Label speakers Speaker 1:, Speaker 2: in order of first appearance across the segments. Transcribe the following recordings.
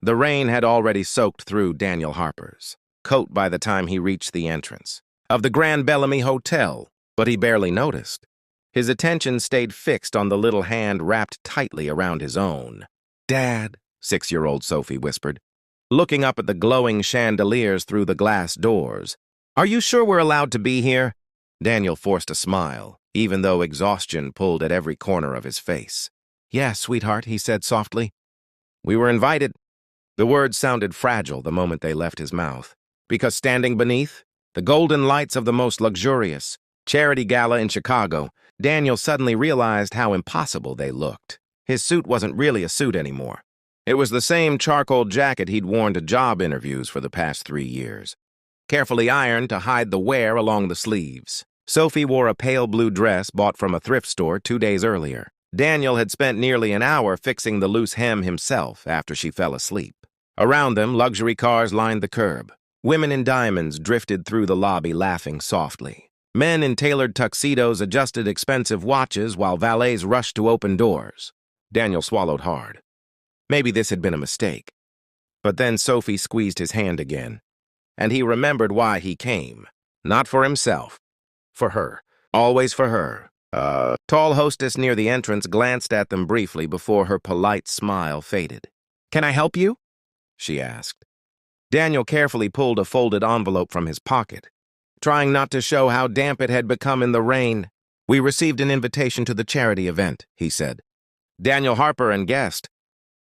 Speaker 1: The rain had already soaked through Daniel Harper's coat by the time he reached the entrance of the Grand Bellamy Hotel, but he barely noticed. His attention stayed fixed on the little hand wrapped tightly around his own. "Dad," 6-year-old Sophie whispered, looking up at the glowing chandeliers through the glass doors. "Are you sure we're allowed to be here?" Daniel forced a smile, even though exhaustion pulled at every corner of his face. "Yes, sweetheart," he said softly. "We were invited." The words sounded fragile the moment they left his mouth, because standing beneath the golden lights of the most luxurious charity gala in Chicago, Daniel suddenly realized how impossible they looked. His suit wasn't really a suit anymore. It was the same charcoal jacket he'd worn to job interviews for the past 3 years, carefully ironed to hide the wear along the sleeves. Sophie wore a pale blue dress bought from a thrift store 2 days earlier. Daniel had spent nearly an hour fixing the loose hem himself after she fell asleep. Around them, luxury cars lined the curb. Women in diamonds drifted through the lobby laughing softly. Men in tailored tuxedos adjusted expensive watches while valets rushed to open doors. Daniel swallowed hard. Maybe this had been a mistake. But then Sophie squeezed his hand again, and he remembered why he came. Not for himself. For her. Always for her. Tall hostess near the entrance glanced at them briefly before her polite smile faded. "Can I help you?" she asked. Daniel carefully pulled a folded envelope from his pocket, trying not to show how damp it had become in the rain. "We received an invitation to the charity event," he said. "Daniel Harper and guest."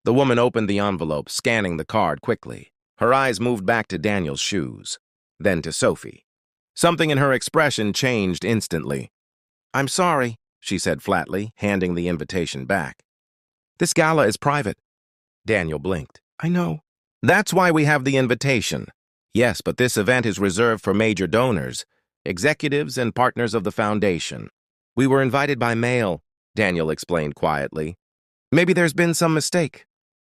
Speaker 1: The woman opened the envelope, scanning the card quickly. Her eyes moved back to Daniel's shoes, then to Sophie. Something in her expression changed instantly. "I'm sorry," she said flatly, handing the invitation back. "This gala is private." Daniel blinked. "I know." "That's why we have the invitation." "Yes, but this event is reserved for major donors, executives and partners of the foundation. We were invited by mail," Daniel explained quietly. "Maybe there's been some mistake."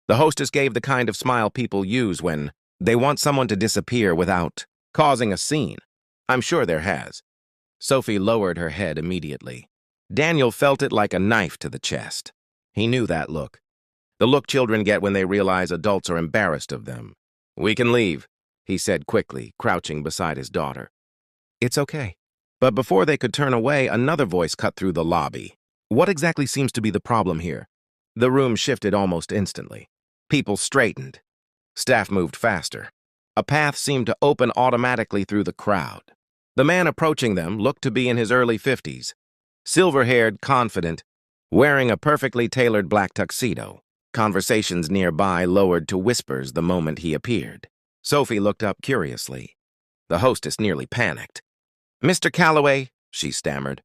Speaker 1: The hostess gave the kind of smile people use when they want someone to disappear without causing a scene. "I'm sure there has." Sophie lowered her head immediately. Daniel felt it like a knife to the chest. He knew that look. The look children get when they realize adults are embarrassed of them. "We can leave," he said quickly, crouching beside his daughter. "It's okay." But before they could turn away, another voice cut through the lobby. "What exactly seems to be the problem here?" The room shifted almost instantly. People straightened. Staff moved faster. A path seemed to open automatically through the crowd. The man approaching them looked to be in his early 50s, silver-haired, confident, wearing a perfectly tailored black tuxedo. Conversations nearby lowered to whispers the moment he appeared. Sophie looked up curiously. The hostess nearly panicked. "Mr. Calloway," she stammered.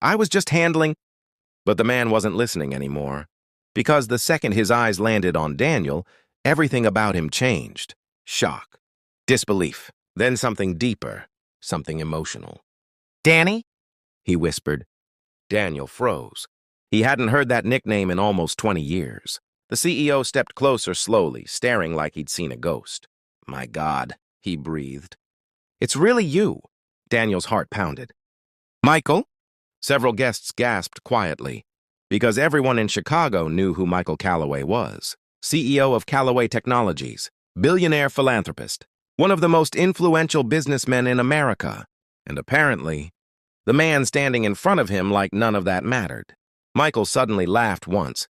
Speaker 1: "I was just handling—" But the man wasn't listening anymore, because the second his eyes landed on Daniel, everything about him changed. Shock, disbelief, then something deeper, something emotional. "Danny?" he whispered. Daniel froze. He hadn't heard that nickname in almost 20 years. The CEO stepped closer slowly, staring like he'd seen a ghost. "My God," he breathed. "It's really you." Daniel's heart pounded. "Michael?" Several guests gasped quietly, because everyone in Chicago knew who Michael Calloway was. CEO of Calloway Technologies, billionaire philanthropist, one of the most influential businessmen in America. And apparently, the man standing in front of him like none of that mattered. Michael suddenly laughed once,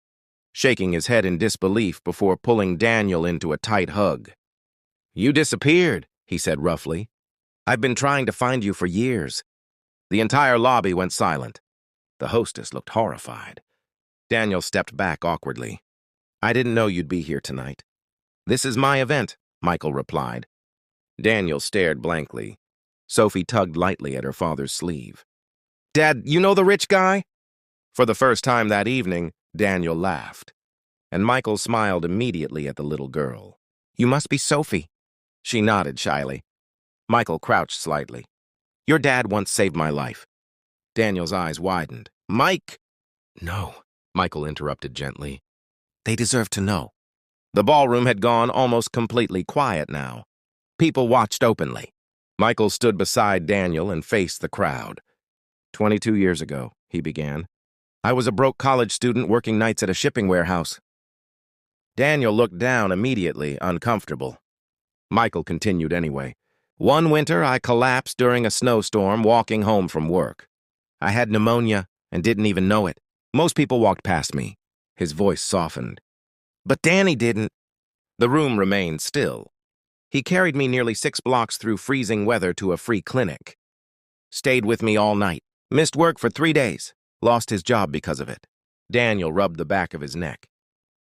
Speaker 1: shaking his head in disbelief before pulling Daniel into a tight hug. "You disappeared," he said roughly. "I've been trying to find you for years." The entire lobby went silent. The hostess looked horrified. Daniel stepped back awkwardly. "I didn't know you'd be here tonight." "This is my event," Michael replied. Daniel stared blankly. Sophie tugged lightly at her father's sleeve. "Dad, you know the rich guy?" For the first time that evening, Daniel laughed, and Michael smiled immediately at the little girl. "You must be Sophie." She nodded shyly. Michael crouched slightly. "Your dad once saved my life." Daniel's eyes widened. "Mike!" "No," Michael interrupted gently. "They deserve to know." The ballroom had gone almost completely quiet now. People watched openly. Michael stood beside Daniel and faced the crowd. 22 years ago, he began. "I was a broke college student working nights at a shipping warehouse." Daniel looked down immediately, uncomfortable. Michael continued anyway. One winter, I collapsed during a snowstorm walking home from work. I had pneumonia and didn't even know it. Most people walked past me. His voice softened. But Danny didn't. The room remained still. He carried me nearly 6 blocks through freezing weather to a free clinic. Stayed with me all night. Missed work for 3 days. Lost his job because of it. Daniel rubbed the back of his neck.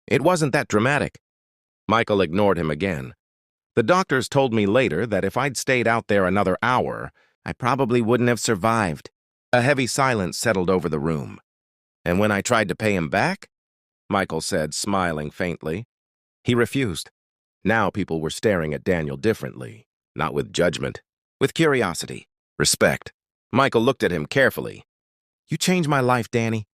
Speaker 1: It wasn't that dramatic. Michael ignored him again. The doctors told me later that if I'd stayed out there another hour, I probably wouldn't have survived. A heavy silence settled over the room. And when I tried to pay him back? Michael said, smiling faintly. He refused. Now people were staring at Daniel differently, not with judgment, with curiosity, respect. Michael looked at him carefully. You changed my life, Danny.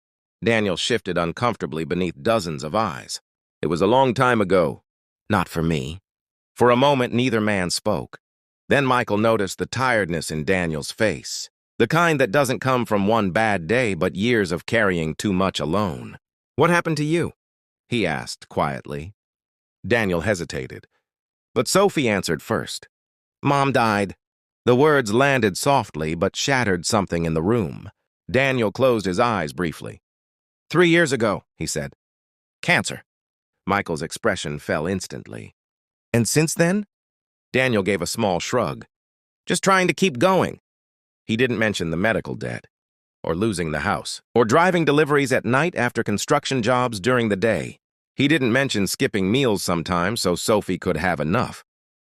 Speaker 1: Daniel shifted uncomfortably beneath dozens of eyes. It was a long time ago. Not for me. For a moment, neither man spoke. Then Michael noticed the tiredness in Daniel's face, the kind that doesn't come from one bad day but years of carrying too much alone. What happened to you? He asked quietly. Daniel hesitated, but Sophie answered first. Mom died. The words landed softly but shattered something in the room. Daniel closed his eyes briefly. 3 years ago, he said. Cancer. Michael's expression fell instantly. And since then? Daniel gave a small shrug. Just trying to keep going. He didn't mention the medical debt, or losing the house, or driving deliveries at night after construction jobs during the day. He didn't mention skipping meals sometimes so Sophie could have enough.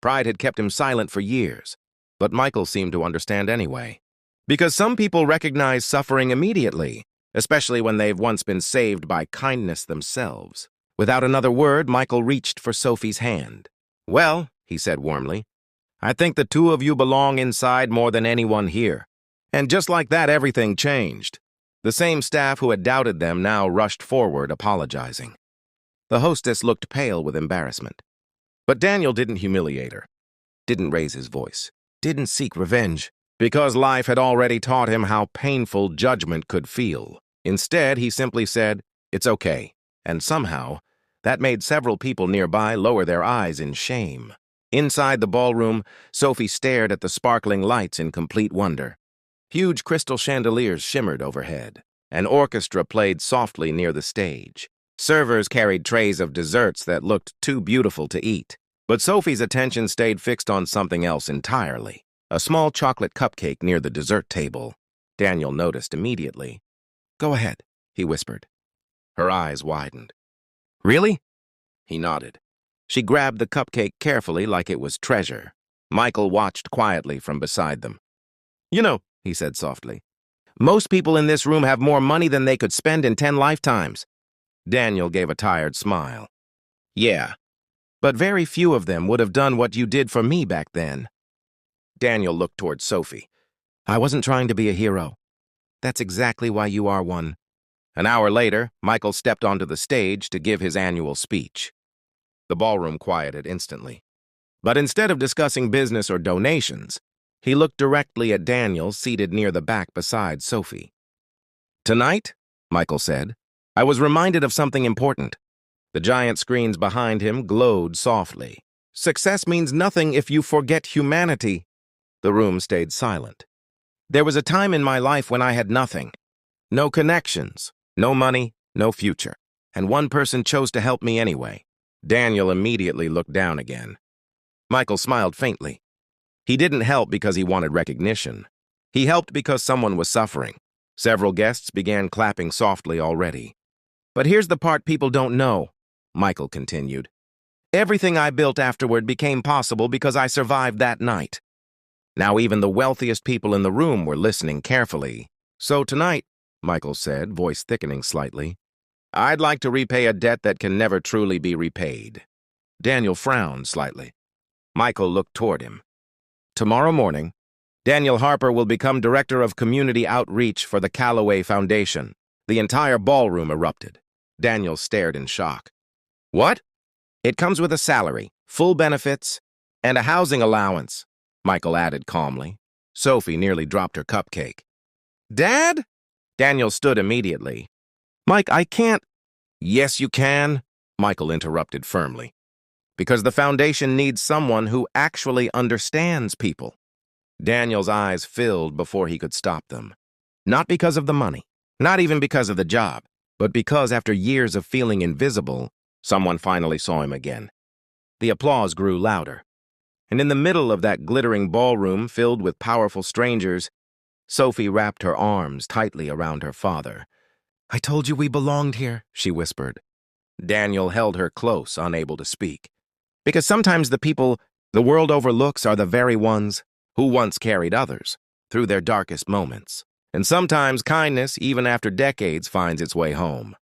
Speaker 1: Pride had kept him silent for years, but Michael seemed to understand anyway. Because some people recognize suffering immediately, especially when they've once been saved by kindness themselves. Without another word, Michael reached for Sophie's hand. Well, he said warmly, I think the two of you belong inside more than anyone here. And just like that, everything changed. The same staff who had doubted them now rushed forward, apologizing. The hostess looked pale with embarrassment. But Daniel didn't humiliate her, didn't raise his voice, didn't seek revenge, because life had already taught him how painful judgment could feel. Instead, he simply said, it's okay. And somehow, that made several people nearby lower their eyes in shame. Inside the ballroom, Sophie stared at the sparkling lights in complete wonder. Huge crystal chandeliers shimmered overhead. An orchestra played softly near the stage. Servers carried trays of desserts that looked too beautiful to eat. But Sophie's attention stayed fixed on something else entirely. A small chocolate cupcake near the dessert table. Daniel noticed immediately. Go ahead, he whispered. Her eyes widened. Really? He nodded. She grabbed the cupcake carefully like it was treasure. Michael watched quietly from beside them. You know, he said softly, most people in this room have more money than they could spend in 10 lifetimes. Daniel gave a tired smile. Yeah, but very few of them would have done what you did for me back then. Daniel looked toward Sophie. I wasn't trying to be a hero. That's exactly why you are one. An hour later, Michael stepped onto the stage to give his annual speech. The ballroom quieted instantly. But instead of discussing business or donations, he looked directly at Daniel seated near the back beside Sophie. Tonight, Michael said, I was reminded of something important. The giant screens behind him glowed softly. Success means nothing if you forget humanity. The room stayed silent. There was a time in my life when I had nothing. No connections, no money, no future. And one person chose to help me anyway. Daniel immediately looked down again. Michael smiled faintly. He didn't help because he wanted recognition. He helped because someone was suffering. Several guests began clapping softly already. But here's the part people don't know, Michael continued. Everything I built afterward became possible because I survived that night. Now even the wealthiest people in the room were listening carefully. So tonight, Michael said, voice thickening slightly, I'd like to repay a debt that can never truly be repaid. Daniel frowned slightly. Michael looked toward him. Tomorrow morning, Daniel Harper will become Director of Community Outreach for the Callaway Foundation. The entire ballroom erupted. Daniel stared in shock. What? It comes with a salary, full benefits, and a housing allowance, Michael added calmly. Sophie nearly dropped her cupcake. Dad? Daniel stood immediately. Mike, I can't. Yes, you can. Michael interrupted firmly. Because the foundation needs someone who actually understands people. Daniel's eyes filled before he could stop them. Not because of the money, not even because of the job, but because after years of feeling invisible, someone finally saw him again. The applause grew louder. And in the middle of that glittering ballroom filled with powerful strangers, Sophie wrapped her arms tightly around her father. "I told you we belonged here," she whispered. Daniel held her close, unable to speak. Because sometimes the people the world overlooks are the very ones who once carried others through their darkest moments. And sometimes kindness, even after decades, finds its way home.